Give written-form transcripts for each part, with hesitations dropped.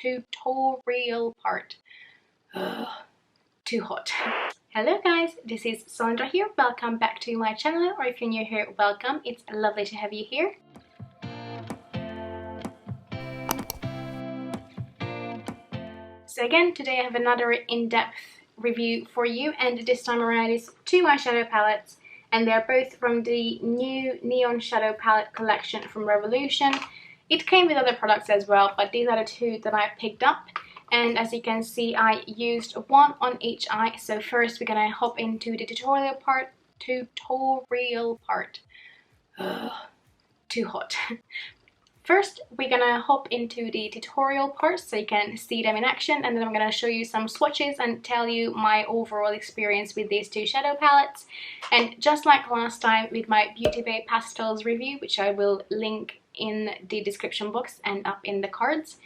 tutorial part. Too hot. Hello guys, this is Sandra here. Welcome back to my channel, or if you're new here, welcome. It's lovely to have you here. So again, today I have another in-depth review for you, and this time around it's two eyeshadow palettes, and they're both from the new Neon Shadow Palette collection from Revolution. It came with other products as well, but these are the two that I picked up. And as you can see, I used one on each eye. So first we're gonna hop into the tutorial part. Too hot. First, we're gonna hop into the tutorial part so you can see them in action, and then I'm gonna show you some swatches and tell you my overall experience with these two shadow palettes. And just like last time with my Beauty Bay Pastels review, which I will link in the description box and up in the cards,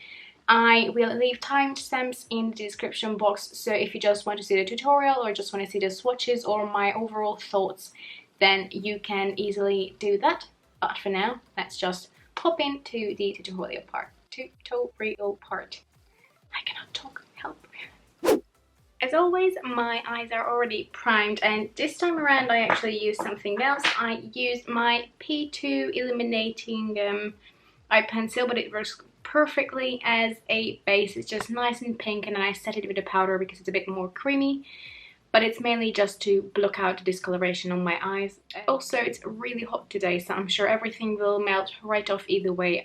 I will leave timestamps in the description box, so if you just want to see the tutorial or just want to see the swatches or my overall thoughts, then you can easily do that. But for now, let's just hop into the tutorial part. I cannot talk, help. As always, my eyes are already primed, and this time around I actually used something else. I used my P2 illuminating eye pencil, but it works perfectly as a base. It's just nice and pink, and then I set it with a powder because it's a bit more creamy, but it's mainly just to block out the discoloration on my eyes. Also, it's really hot today, so I'm sure everything will melt right off either way.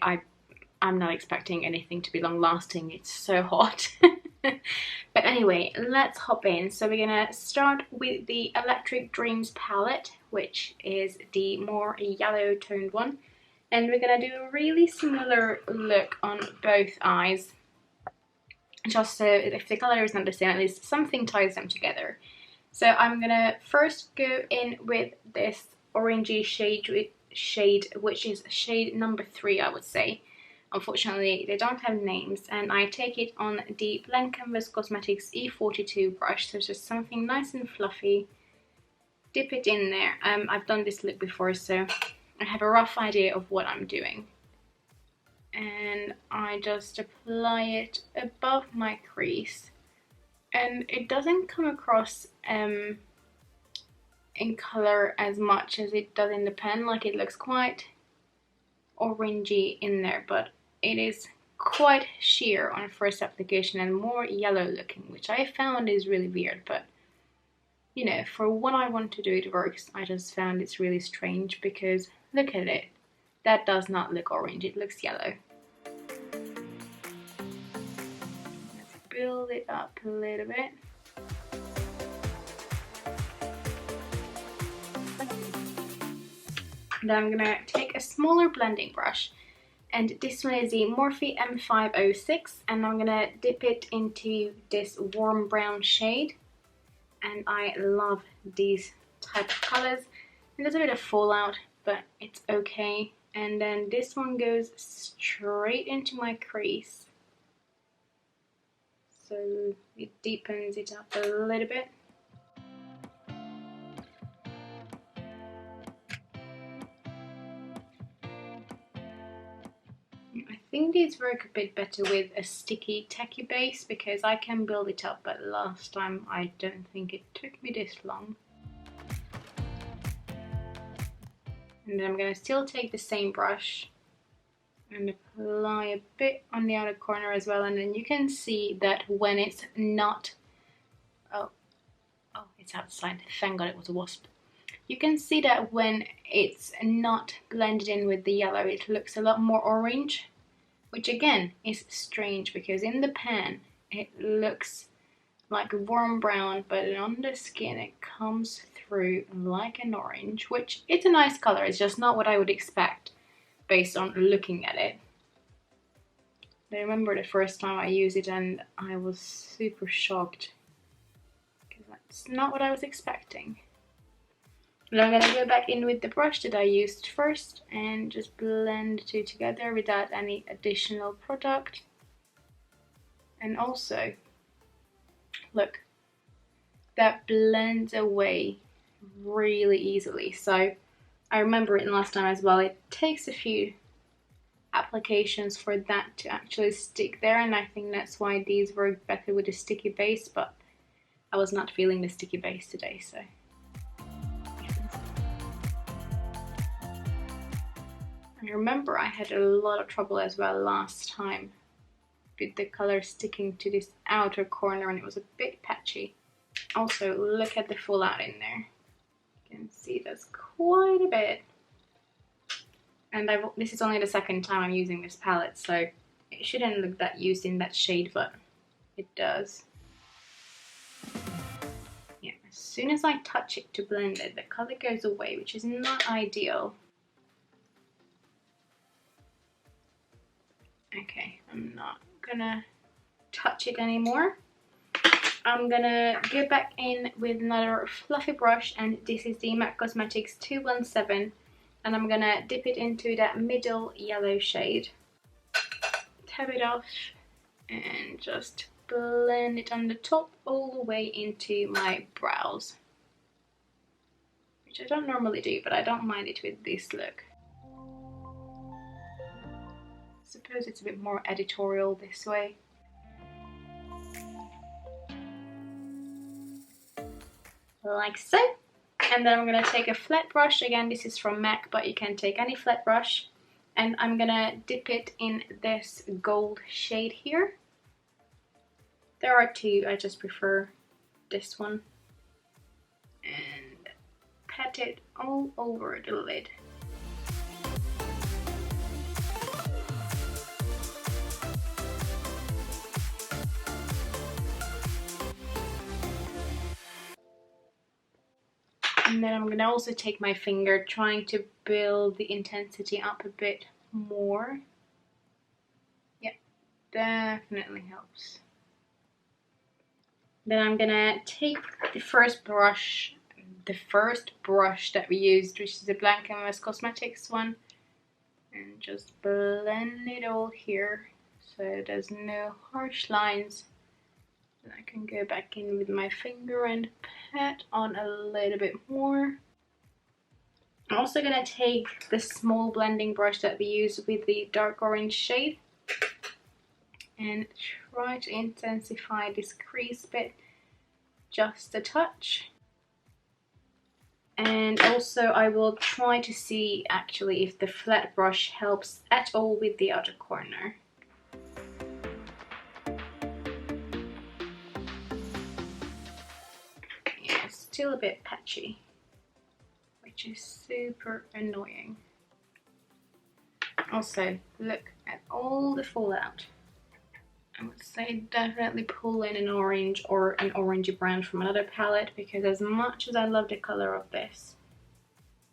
I'm not expecting anything to be long lasting, it's so hot. But anyway, let's hop in. So we're gonna start with the Electric Dreams palette, which is the more yellow toned one. And we're gonna do a really similar look on both eyes, just so if the color is not the same, at least something ties them together. So I'm gonna first go in with this orangey shade, which is shade number 3, I would say. Unfortunately, they don't have names, and I take it on the Blend Canvas Cosmetics E42 brush. So it's just something nice and fluffy. Dip it in there. I've done this look before, so I have a rough idea of what I'm doing. And I just apply it above my crease. And it doesn't come across in colour as much as it does in the pen. Like, it looks quite orangey in there, but it is quite sheer on first application and more yellow looking, which I found is really weird, but you know, for what I want to do, it works. I just found it's really strange because look at it. That does not look orange, it looks yellow. Let's build it up a little bit. Then I'm gonna take a smaller blending brush, and this one is the Morphe M506, and I'm gonna dip it into this warm brown shade. And I love these type of colors. And there's a bit of fallout, but it's okay. And then this one goes straight into my crease, so it deepens it up a little bit. I think these work a bit better with a sticky tacky base because I can build it up, but last time I don't think it took me this long. And then I'm going to still take the same brush and apply a bit on the outer corner as well, and then you can see that when it's not... oh, it's outside, thank god it was a wasp. You can see that when it's not blended in with the yellow, it looks a lot more orange, which again is strange because in the pan it looks like a warm brown, but on the skin it comes through like an orange, which it's a nice color. It's just not what I would expect based on looking at it. I remember the first time I used it and I was super shocked because that's not what I was expecting. Now I'm gonna go back in with the brush that I used first and just blend the two together without any additional product. And also, look, that blends away really easily. So I remember it last time as well. It takes a few applications for that to actually stick there, and I think that's why these work better with a sticky base, but I was not feeling the sticky base today, so. I remember I had a lot of trouble as well last time with the color sticking to this outer corner, and it was a bit patchy. Also, look at the fallout in there. You can see there's quite a bit. And this is only the second time I'm using this palette, so it shouldn't look that used in that shade, but it does. Yeah, as soon as I touch it to blend it, the color goes away, which is not ideal. Okay, I'm not gonna touch it anymore. I'm gonna go back in with another fluffy brush, and this is the MAC Cosmetics 217, and I'm gonna dip it into that middle yellow shade. Tap it off and just blend it on the top all the way into my brows, which I don't normally do, but I don't mind it with this look. I suppose it's a bit more editorial this way. Like so. And then I'm going to take a flat brush. Again, this is from MAC, but you can take any flat brush. And I'm going to dip it in this gold shade here. There are two, I just prefer this one. And pat it all over the lid. And then I'm going to also take my finger, trying to build the intensity up a bit more. Yep, definitely helps. Then I'm going to take the first brush that we used, which is the Blank Canvas Cosmetics one, and just blend it all here so there's no harsh lines. And I can go back in with my finger and pat on a little bit more. I'm also going to take the small blending brush that we use with the dark orange shade and try to intensify this crease bit just a touch. And also I will try to see actually if the flat brush helps at all with the outer corner. Still a bit patchy, which is super annoying. Also, look at all the fallout. I would say definitely pull in an orange or an orangey brown from another palette, because as much as I love the color of this,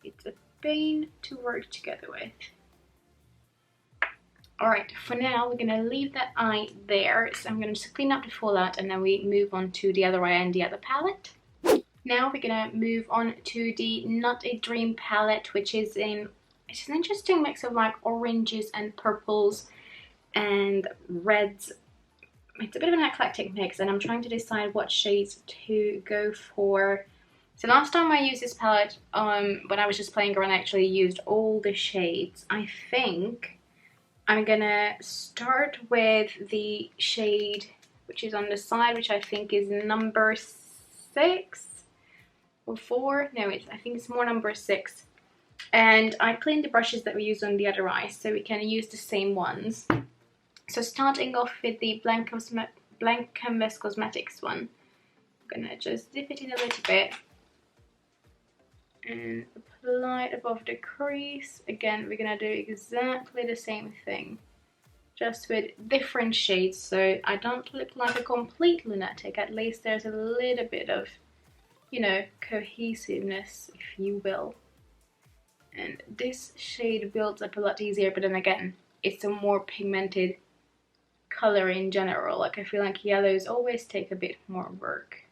it's a pain to work together with. Alright, for now we're going to leave that eye there, so I'm going to just clean up the fallout and then we move on to the other eye and the other palette. Now we're gonna move on to the Not a Dream palette, which is it's an interesting mix of like oranges and purples and reds. It's a bit of an eclectic mix, and I'm trying to decide what shades to go for. So last time I used this palette, when I was just playing around, I actually used all the shades. I think I'm gonna start with the shade which is on the side, which I think is number 6. Or 4, no, I think it's more number 6. And I cleaned the brushes that we used on the other eye, so we can use the same ones. So starting off with the Blank Canvas Cosmetics one, I'm gonna just dip it in a little bit and apply it above the crease. Again, we're gonna do exactly the same thing, just with different shades, so I don't look like a complete lunatic. At least there's a little bit of, you know, cohesiveness, if you will. And this shade builds up a lot easier, but then again, it's a more pigmented color in general. Like, I feel like yellows always take a bit more work.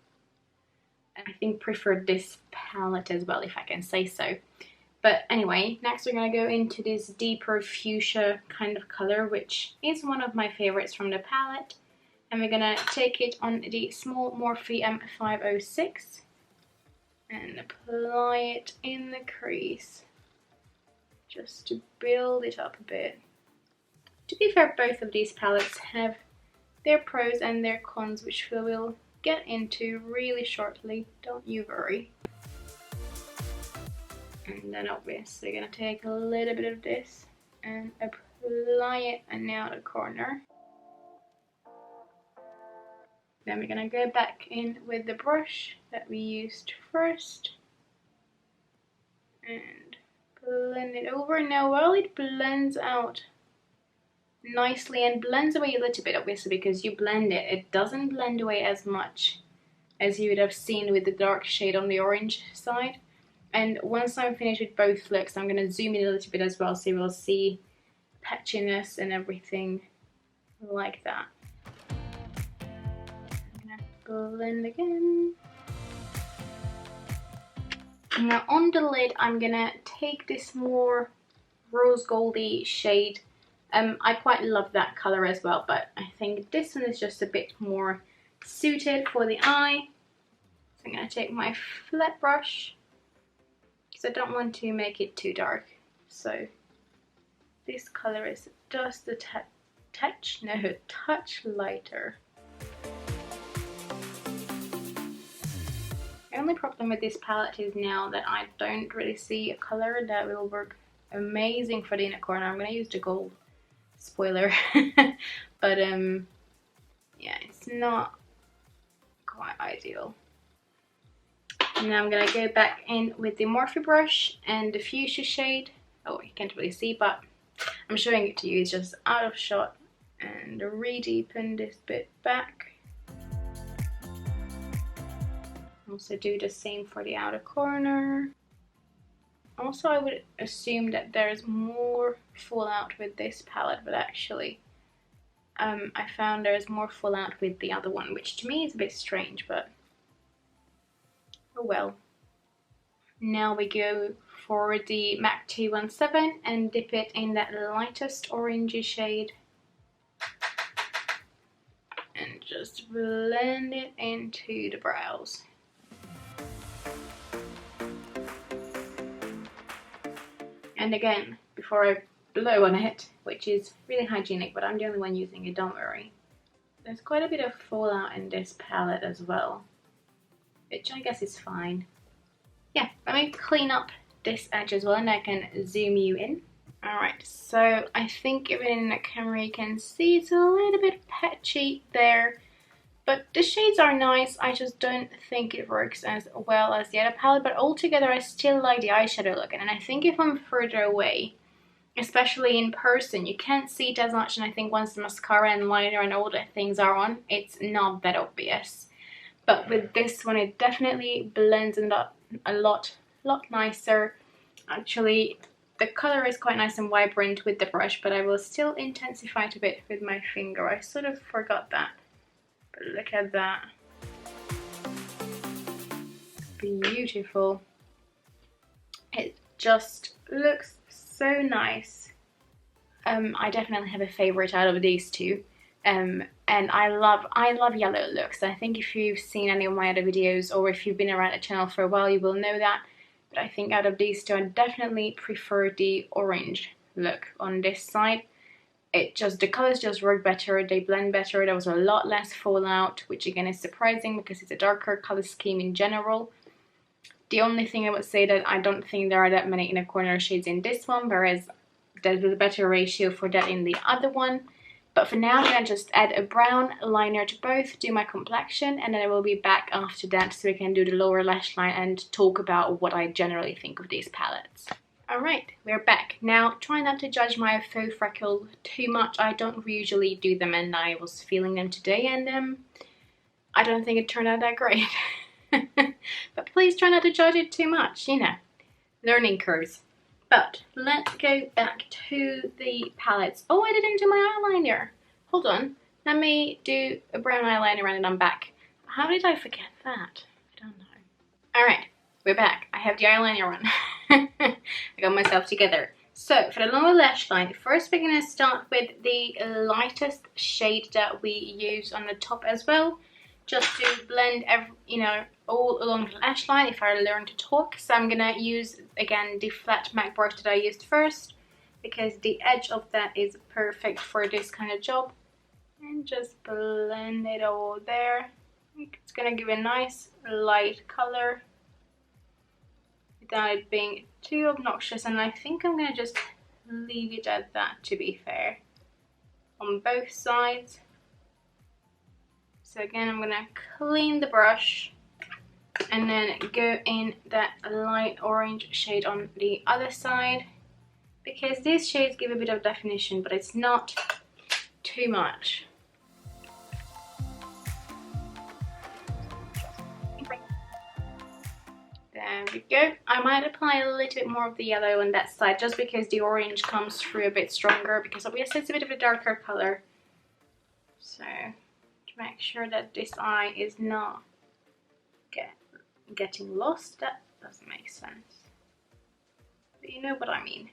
And I think prefer this palette as well, if I can say so. But anyway, next we're gonna go into this deeper fuchsia kind of color, which is one of my favorites from the palette. And we're gonna take it on the small Morphe M506. And apply it in the crease just to build it up a bit. To be fair, both of these palettes have their pros and their cons, which we will get into really shortly, don't you worry. And then obviously gonna take a little bit of this and apply it in the outer corner. Then we're gonna go back in with the brush that we used first and blend it over. Now while it blends out nicely and blends away a little bit, obviously because you blend it, it doesn't blend away as much as you would have seen with the dark shade on the orange side. And once I'm finished with both looks, I'm going to zoom in a little bit as well, so you will see patchiness and everything like that. I'm going to blend again. Now on the lid, I'm going to take this more rose goldy shade. I quite love that colour as well, but I think this one is just a bit more suited for the eye. So I'm going to take my flat brush, because I don't want to make it too dark. So this colour is just a touch lighter. The only problem with this palette is now that I don't really see a colour that will work amazing for the inner corner. I'm going to use the gold. Spoiler. But yeah, it's not quite ideal. Now I'm gonna go back in with the Morphe brush and the fuchsia shade. Oh, you can't really see, but I'm showing it to you. It's just out of shot, and re-deepen this bit back. Also do the same for the outer corner. Also, I would assume that there's more fallout with this palette, but actually I found there's more fallout with the other one, which to me is a bit strange, but oh well. Now we go for the MAC 217 and dip it in that lightest orangey shade and just blend it into the brows. And again, before I blow on it, which is really hygienic, but I'm the only one using it, don't worry. There's quite a bit of fallout in this palette as well, which I guess is fine. Yeah, let me clean up this edge as well and I can zoom you in. Alright, so I think even in the camera you can see it's a little bit patchy there. But the shades are nice, I just don't think it works as well as the other palette, but altogether I still like the eyeshadow look. And I think if I'm further away, especially in person, you can't see it as much, and I think once the mascara and liner and all the things are on, it's not that obvious. But with this one, it definitely blends a lot nicer. Actually, the colour is quite nice and vibrant with the brush, but I will still intensify it a bit with my finger. I sort of forgot that. But look at that. Beautiful. It just looks so nice. I definitely have a favourite out of these two. And I love yellow looks. I think if you've seen any of my other videos or if you've been around the channel for a while, you will know that. But I think out of these two, I definitely prefer the orange look on this side. The colours just work better, they blend better, there was a lot less fallout, which again is surprising because it's a darker colour scheme in general. The only thing I would say that I don't think there are that many inner corner shades in this one, whereas there's a better ratio for that in the other one. But for now, I'm going to just add a brown liner to both, do my complexion, and then I will be back after that so we can do the lower lash line and talk about what I generally think of these palettes. Alright, we're back. Now, try not to judge my faux freckles too much. I don't usually do them, and I was feeling them today, and I don't think it turned out that great. But please try not to judge it too much, you know, learning curves. But let's go back to the palettes. Oh, I didn't do my eyeliner. Hold on. Let me do a brown eyeliner and then I'm back. How did I forget that? I don't know. Alright, we're back. I have the eyeliner on. I got myself together. So, for the lower lash line, first we're going to start with the lightest shade that we use on the top as well. Just to blend, all along the lash line if I learn to talk. So I'm going to use, again, the flat MAC brush that I used first. because the edge of that is perfect for this kind of job. And just blend it all there. It's gonna give a nice light color without it being too obnoxious, and I think I'm gonna just leave it at that, to be fair, on both sides. So again, I'm gonna clean the brush and then go in that light orange shade on the other side, because these shades give a bit of definition, but it's not too much. There we go. I might apply a little bit more of the yellow on that side, just because the orange comes through a bit stronger, because obviously it's a bit of a darker color. So to make sure that this eye is not getting lost. That doesn't make sense, but you know what I mean.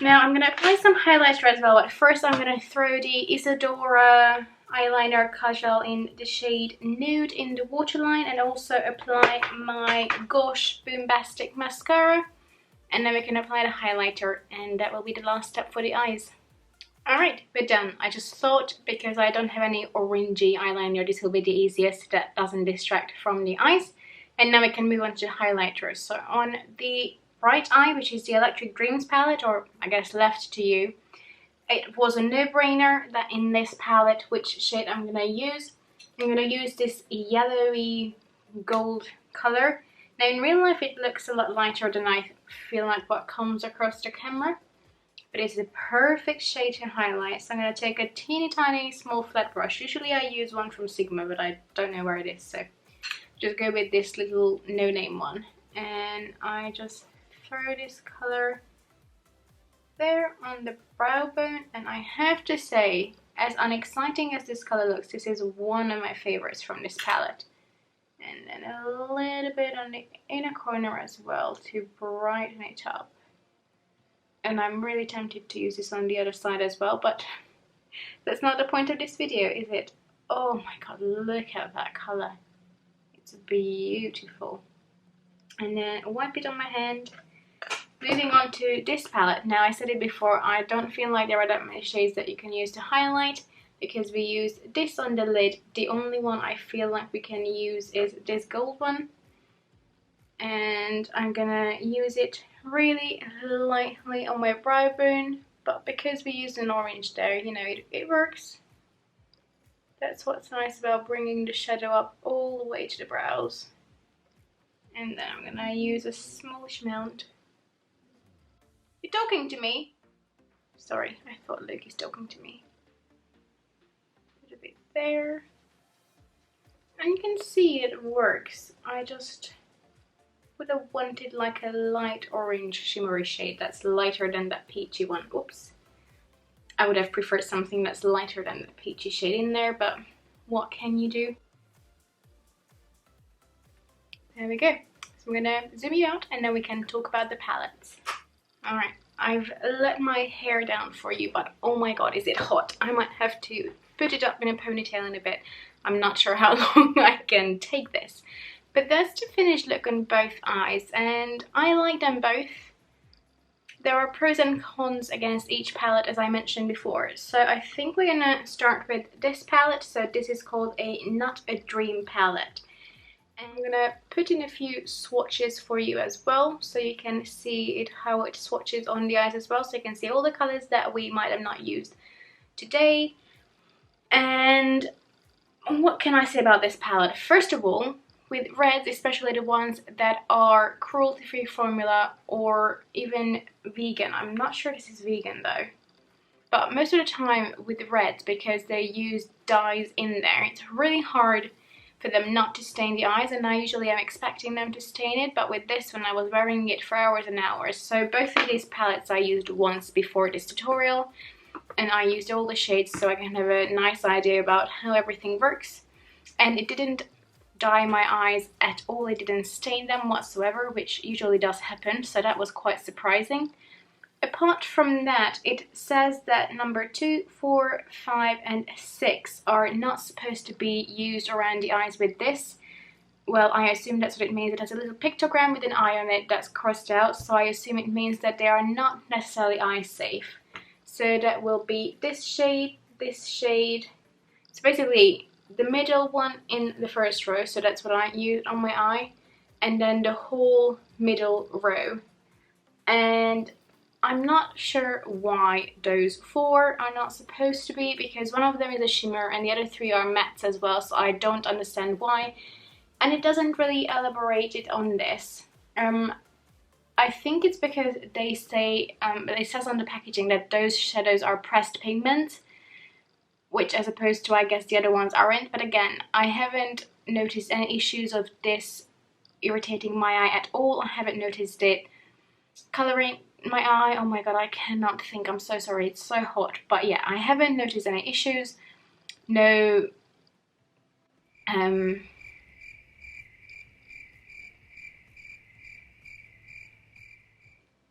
Now I'm going to apply some highlighter as well, but first I'm going to throw the Isadora eyeliner casual in the shade Nude in the waterline, and also apply my Gosh Boombastic mascara, and then we can apply the highlighter, and that will be the last step for the eyes. Alright, we're done. I just thought, because I don't have any orangey eyeliner, this will be the easiest, that doesn't distract from the eyes. And now we can move on to the highlighter. So on the right eye, which is the Electric Dreams palette, or I guess left to you, it was a no-brainer that in this palette, which shade I'm going to use. I'm going to use this yellowy gold color. Now in real life it looks a lot lighter than I feel like what comes across the camera, but it's the perfect shade to highlight. So I'm going to take a teeny tiny small flat brush. Usually I use one from Sigma, but I don't know where it is, so just go with this little no-name one, and I just throw this color there on the brow bone. And I have to say, as unexciting as this color looks, this is one of my favorites from this palette. And then a little bit on the inner corner as well to brighten it up. And I'm really tempted to use this on the other side as well, but that's not the point of this video, is it? Oh my god, look at that color. It's beautiful. And then wipe it on my hand. Moving on to this palette. Now I said it before, I don't feel like there are that many shades that you can use to highlight, because we used this on the lid. The only one I feel like we can use is this gold one. And I'm gonna use it really lightly on my brow bone, but because we used an orange there, you know, it works. That's what's nice about bringing the shadow up all the way to the brows. And then I'm gonna use a smallish amount. You're talking to me? Sorry, I thought Luke is talking to me. Put a bit there. And you can see it works. I just would have wanted like a light orange shimmery shade that's lighter than that peachy one. Oops. I would have preferred something that's lighter than the peachy shade in there, but what can you do? There we go. So I'm gonna zoom you out and then we can talk about the palettes. Alright, I've let my hair down for you, but oh my god, is it hot. I might have to put it up in a ponytail in a bit. I'm not sure how long I can take this. But that's the finished look on both eyes, and I like them both. There are pros and cons against each palette, as I mentioned before. So I think we're gonna start with this palette. So this is called a Not a Dream palette. And I'm gonna put in a few swatches for you as well, so you can see it, how it swatches on the eyes as well, so you can see all the colors that we might have not used today. And what can I say about this palette? First of all, with reds, especially the ones that are cruelty-free formula or even vegan. I'm not sure this is vegan though. But most of the time with the reds, because they use dyes in there, it's really hard for them not to stain the eyes, and I usually am expecting them to stain it, but with this one I was wearing it for hours and hours. So both of these palettes I used once before this tutorial, and I used all the shades so I can have a nice idea about how everything works. And it didn't dye my eyes at all, it didn't stain them whatsoever, which usually does happen, so that was quite surprising. Apart from that, it says that number 2, 4, 5 and 6 are not supposed to be used around the eyes with this. Well, I assume that's what it means. It has a little pictogram with an eye on it that's crossed out, so I assume it means that they are not necessarily eye safe. So that will be this shade, so basically the middle one in the first row, so that's what I used on my eye, and then the whole middle row. And I'm not sure why those 4 are not supposed to be, because one of them is a shimmer and the other 3 are mattes as well, so I don't understand why. And it doesn't really elaborate it on this. I think it's because they say, it says on the packaging that those shadows are pressed pigment, which as opposed to, I guess, the other ones aren't. But again, I haven't noticed any issues of this irritating my eye at all. I haven't noticed it coloring my eye. Oh my god, I cannot think. I'm so sorry, it's so hot. But yeah, I haven't noticed any issues. No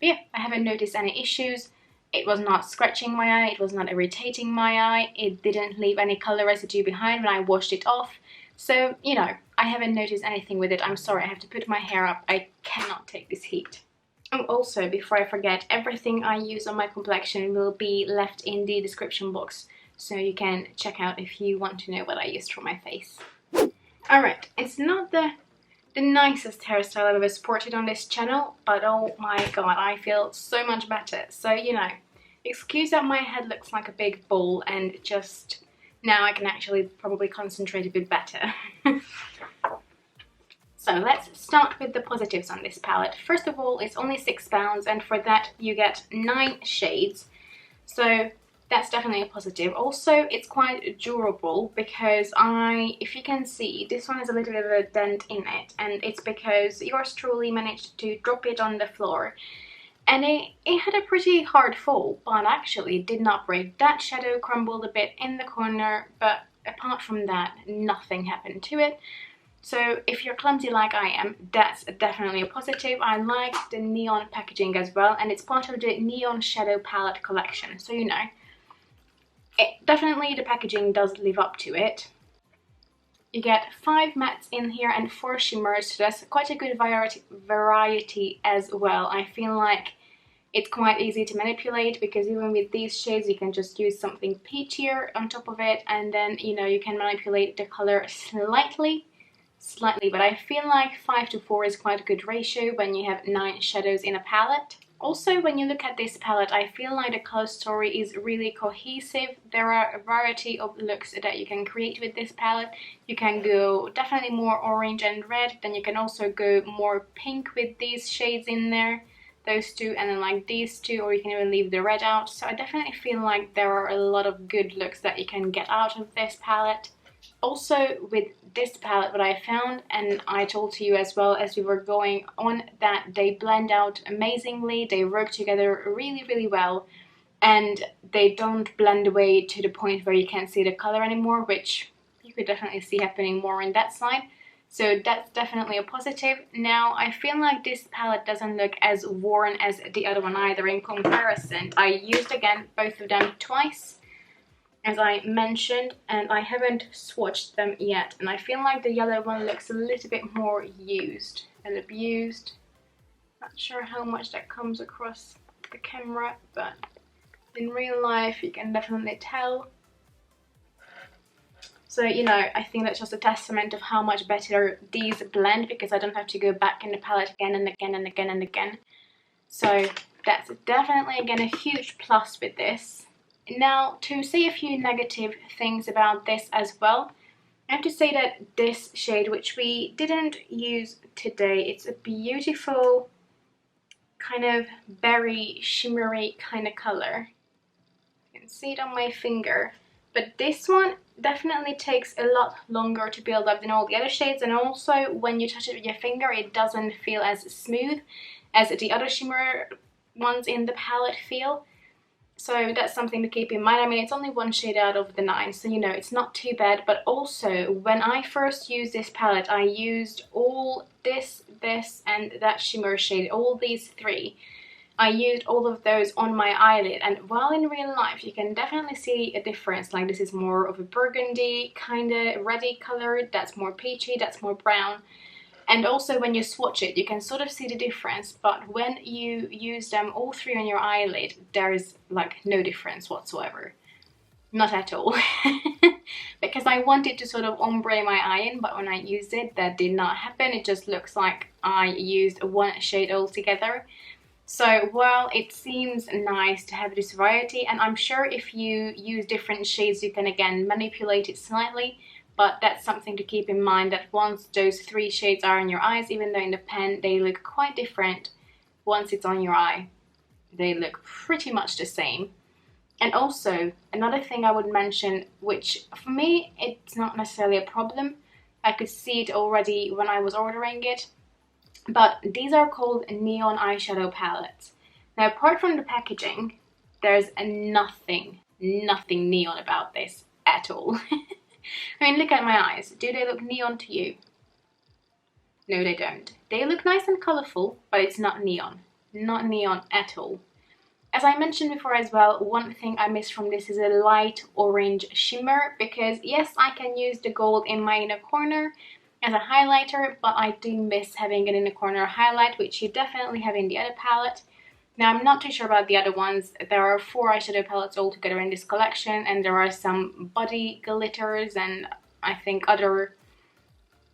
but yeah, I haven't noticed any issues. It was not scratching my eye, it was not irritating my eye, it didn't leave any color residue behind when I washed it off. So, you know, I haven't noticed anything with it. I'm sorry, I have to put my hair up. I cannot take this heat. Oh, also, before I forget, everything I use on my complexion will be left in the description box, so you can check out if you want to know what I used for my face. Alright, it's not the nicest hairstyle I've ever sported on this channel, but oh my god, I feel so much better. So, you know, excuse that my head looks like a big ball, and just now I can actually probably concentrate a bit better. So let's start with the positives on this palette. First of all, it's only £6, and for that you get 9 shades. So that's definitely a positive. Also, it's quite durable because if you can see, this one has a little bit of a dent in it, and it's because yours truly managed to drop it on the floor. And it had a pretty hard fall, but actually it did not break. That shadow crumbled a bit in the corner, but apart from that, nothing happened to it. So if you're clumsy like I am, that's definitely a positive. I like the neon packaging as well, and it's part of the Neon Shadow Palette collection, so you know. Definitely the packaging does live up to it. You get 5 mattes in here and 4 shimmers, so that's quite a good variety as well. I feel like it's quite easy to manipulate, because even with these shades you can just use something peachier on top of it, and then, you know, you can manipulate the color slightly, but I feel like 5 to 4 is quite a good ratio when you have 9 shadows in a palette. Also, when you look at this palette, I feel like the color story is really cohesive. There are a variety of looks that you can create with this palette. You can go definitely more orange and red, then you can also go more pink with these shades in there, those two, and then like these two, or you can even leave the red out. So I definitely feel like there are a lot of good looks that you can get out of this palette. Also with this palette, what I found, and I told to you as well as we were going on, that they blend out amazingly, they work together really, really well, and they don't blend away to the point where you can't see the color anymore, which you could definitely see happening more on that side. So that's definitely a positive. Now, I feel like this palette doesn't look as worn as the other one either in comparison. I used, again, both of them twice, as I mentioned, and I haven't swatched them yet, and I feel like the yellow one looks a little bit more used and abused. Not sure how much that comes across the camera, but in real life you can definitely tell. So, you know, I think that's just a testament of how much better these blend, because I don't have to go back in the palette again and again and again and again. So that's definitely, again, a huge plus with this. Now, to say a few negative things about this as well, I have to say that this shade, which we didn't use today, it's a beautiful kind of berry shimmery kind of color. You can see it on my finger, but this one definitely takes a lot longer to build up than all the other shades, and also when you touch it with your finger it doesn't feel as smooth as the other shimmer ones in the palette feel. So that's something to keep in mind. I mean, it's only 1 shade out of the 9, so you know, it's not too bad. But also, when I first used this palette, I used all this, and that shimmer shade, all these 3. I used all of those on my eyelid, and while in real life you can definitely see a difference. Like, this is more of a burgundy kind of reddy color, that's more peachy, that's more brown. And also when you swatch it, you can sort of see the difference, but when you use them all three on your eyelid, there is like no difference whatsoever. Not at all. Because I wanted to sort of ombre my eye in, but when I used it, that did not happen. It just looks like I used one shade altogether. So while it seems nice to have this variety, and I'm sure if you use different shades, you can again manipulate it slightly, but that's something to keep in mind, that once those three shades are in your eyes, even though in the pen they look quite different, once it's on your eye, they look pretty much the same. And also, another thing I would mention, which for me, it's not necessarily a problem. I could see it already when I was ordering it. But these are called neon eyeshadow palettes. Now, apart from the packaging, there's nothing neon about this at all. I mean, look at my eyes. Do they look neon to you? No, they don't. They look nice and colourful, but it's not neon. Not neon at all. As I mentioned before as well, one thing I miss from this is a light orange shimmer, because yes, I can use the gold in my inner corner as a highlighter, but I do miss having an inner corner highlight, which you definitely have in the other palette. Now, I'm not too sure about the other ones. There are 4 eyeshadow palettes altogether in this collection, and there are some body glitters and I think other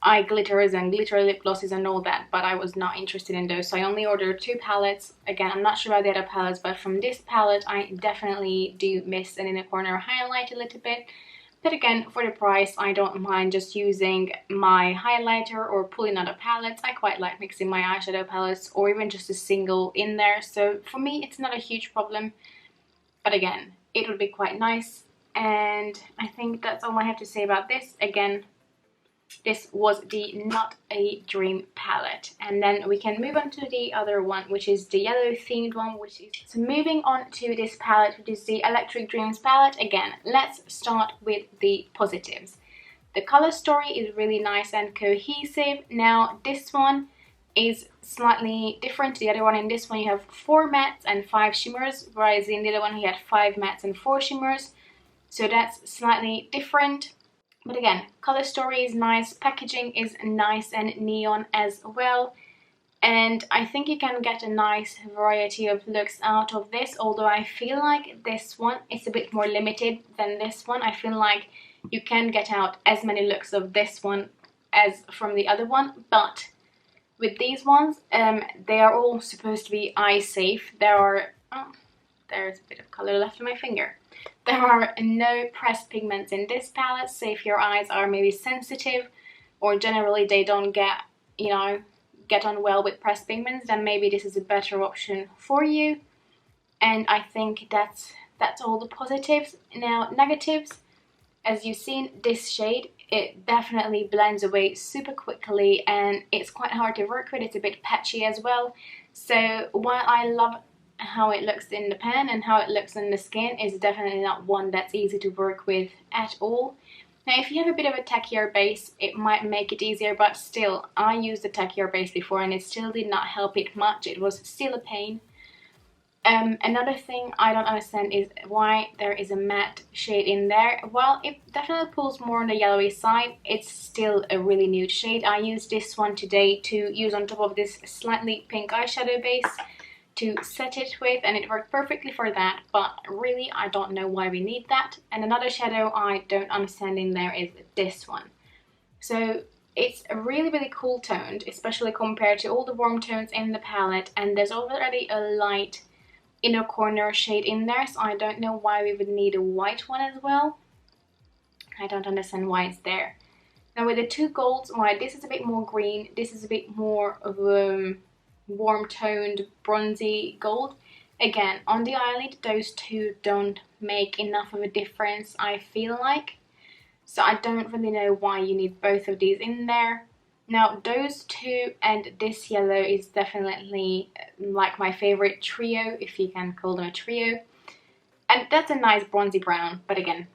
eye glitters and glitter lip glosses and all that, but I was not interested in those, so I only ordered 2 palettes. Again, I'm not sure about the other palettes, but from this palette I definitely do miss an inner corner highlight a little bit. But again, for the price, I don't mind just using my highlighter or pulling other palettes. I quite like mixing my eyeshadow palettes or even just a single in there. So for me, it's not a huge problem. But again, it would be quite nice. And I think that's all I have to say about this. Again, this was the Not a Dream palette. And then we can move on to the other one, which is the yellow themed one, so moving on to this palette, which is the Electric Dreams palette. Again, let's start with the positives. The color story is really nice and cohesive. Now, this one is slightly different to the other one. In this one, you have 4 mattes and 5 shimmers, whereas in the other one, you had 5 mattes and 4 shimmers. So that's slightly different. But again, color story is nice, packaging is nice and neon as well. And I think you can get a nice variety of looks out of this, although I feel like this one is a bit more limited than this one. I feel like you can get out as many looks of this one as from the other one, but with these ones, they are all supposed to be eye safe. There's a bit of color left on my finger. There are no pressed pigments in this palette, so if your eyes are maybe sensitive or generally they don't get on well with pressed pigments, then maybe this is a better option for you. And I think that's all the positives. Now, negatives, as you've seen, this shade, it definitely blends away super quickly and it's quite hard to work with. It's a bit patchy as well. So while I love how it looks in the pen and how it looks on the skin, is definitely not one that's easy to work with at all. Now, if you have a bit of a tackier base, it might make it easier, but still, I used a tackier base before and it still did not help it much. It was still a pain. Another thing I don't understand is why there is a matte shade in there. While it definitely pulls more on the yellowy side, it's still a really nude shade. I used this one today to use on top of this slightly pink eyeshadow base to set it with, and it worked perfectly for that, but really I don't know why we need that. And another shadow I don't understand in there is this one. So it's really cool toned, especially compared to all the warm tones in the palette, and there's already a light inner corner shade in there, so I don't know why we would need a white one as well. I don't understand why it's there. Now with the 2 golds, why this is a bit more green, this is a bit more of a warm toned bronzy gold. Again, on the eyelid, those 2 don't make enough of a difference, I feel like. So I don't really know why you need both of these in there. Now, those 2 and this yellow is definitely like my favorite trio, if you can call them a trio. And that's a nice bronzy brown, but again,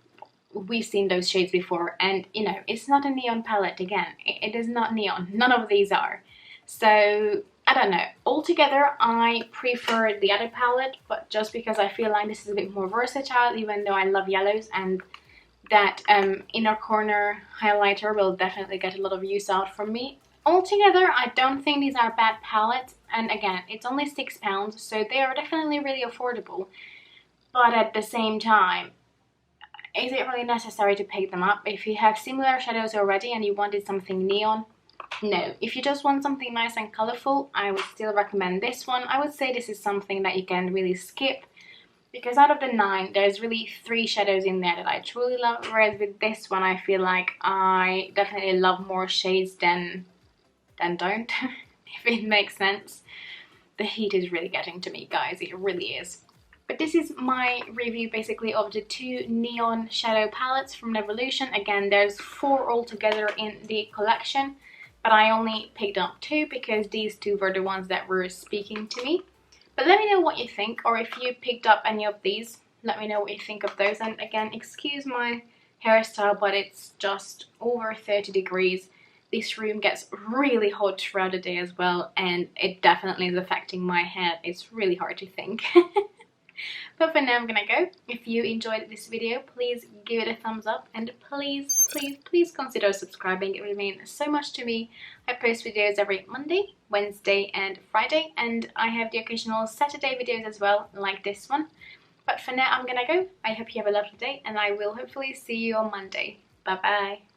we've seen those shades before, and it's not a neon palette. Again, it is not neon. None of these are. So I don't know. Altogether, I prefer the other palette, but just because I feel like this is a bit more versatile, even though I love yellows, and that inner corner highlighter will definitely get a lot of use out from me. Altogether, I don't think these are bad palettes, and again, it's only £6, so they are definitely really affordable. But at the same time, is it really necessary to pick them up? If you have similar shadows already and you wanted something neon, no. If you just want something nice and colourful, I would still recommend this one. I would say this is something that you can really skip, because out of the 9, there's really 3 shadows in there that I truly love, whereas with this one I feel like I definitely love more shades than don't, if it makes sense. The heat is really getting to me, guys, it really is. But this is my review basically of the 2 neon shadow palettes from Revolution. Again, there's 4 altogether in the collection, but I only picked up 2 because these 2 were the ones that were speaking to me. But let me know what you think, or if you picked up any of these, let me know what you think of those. And again, excuse my hairstyle, but it's just over 30 degrees. This room gets really hot throughout the day as well, and it definitely is affecting my head. It's really hard to think. But for now, I'm gonna go. If you enjoyed this video, please give it a thumbs up, and please, please, please consider subscribing. It would mean so much to me. I post videos every Monday, Wednesday and Friday, and I have the occasional Saturday videos as well, like this one. But for now, I'm gonna go. I hope you have a lovely day, and I will hopefully see you on Monday. Bye bye.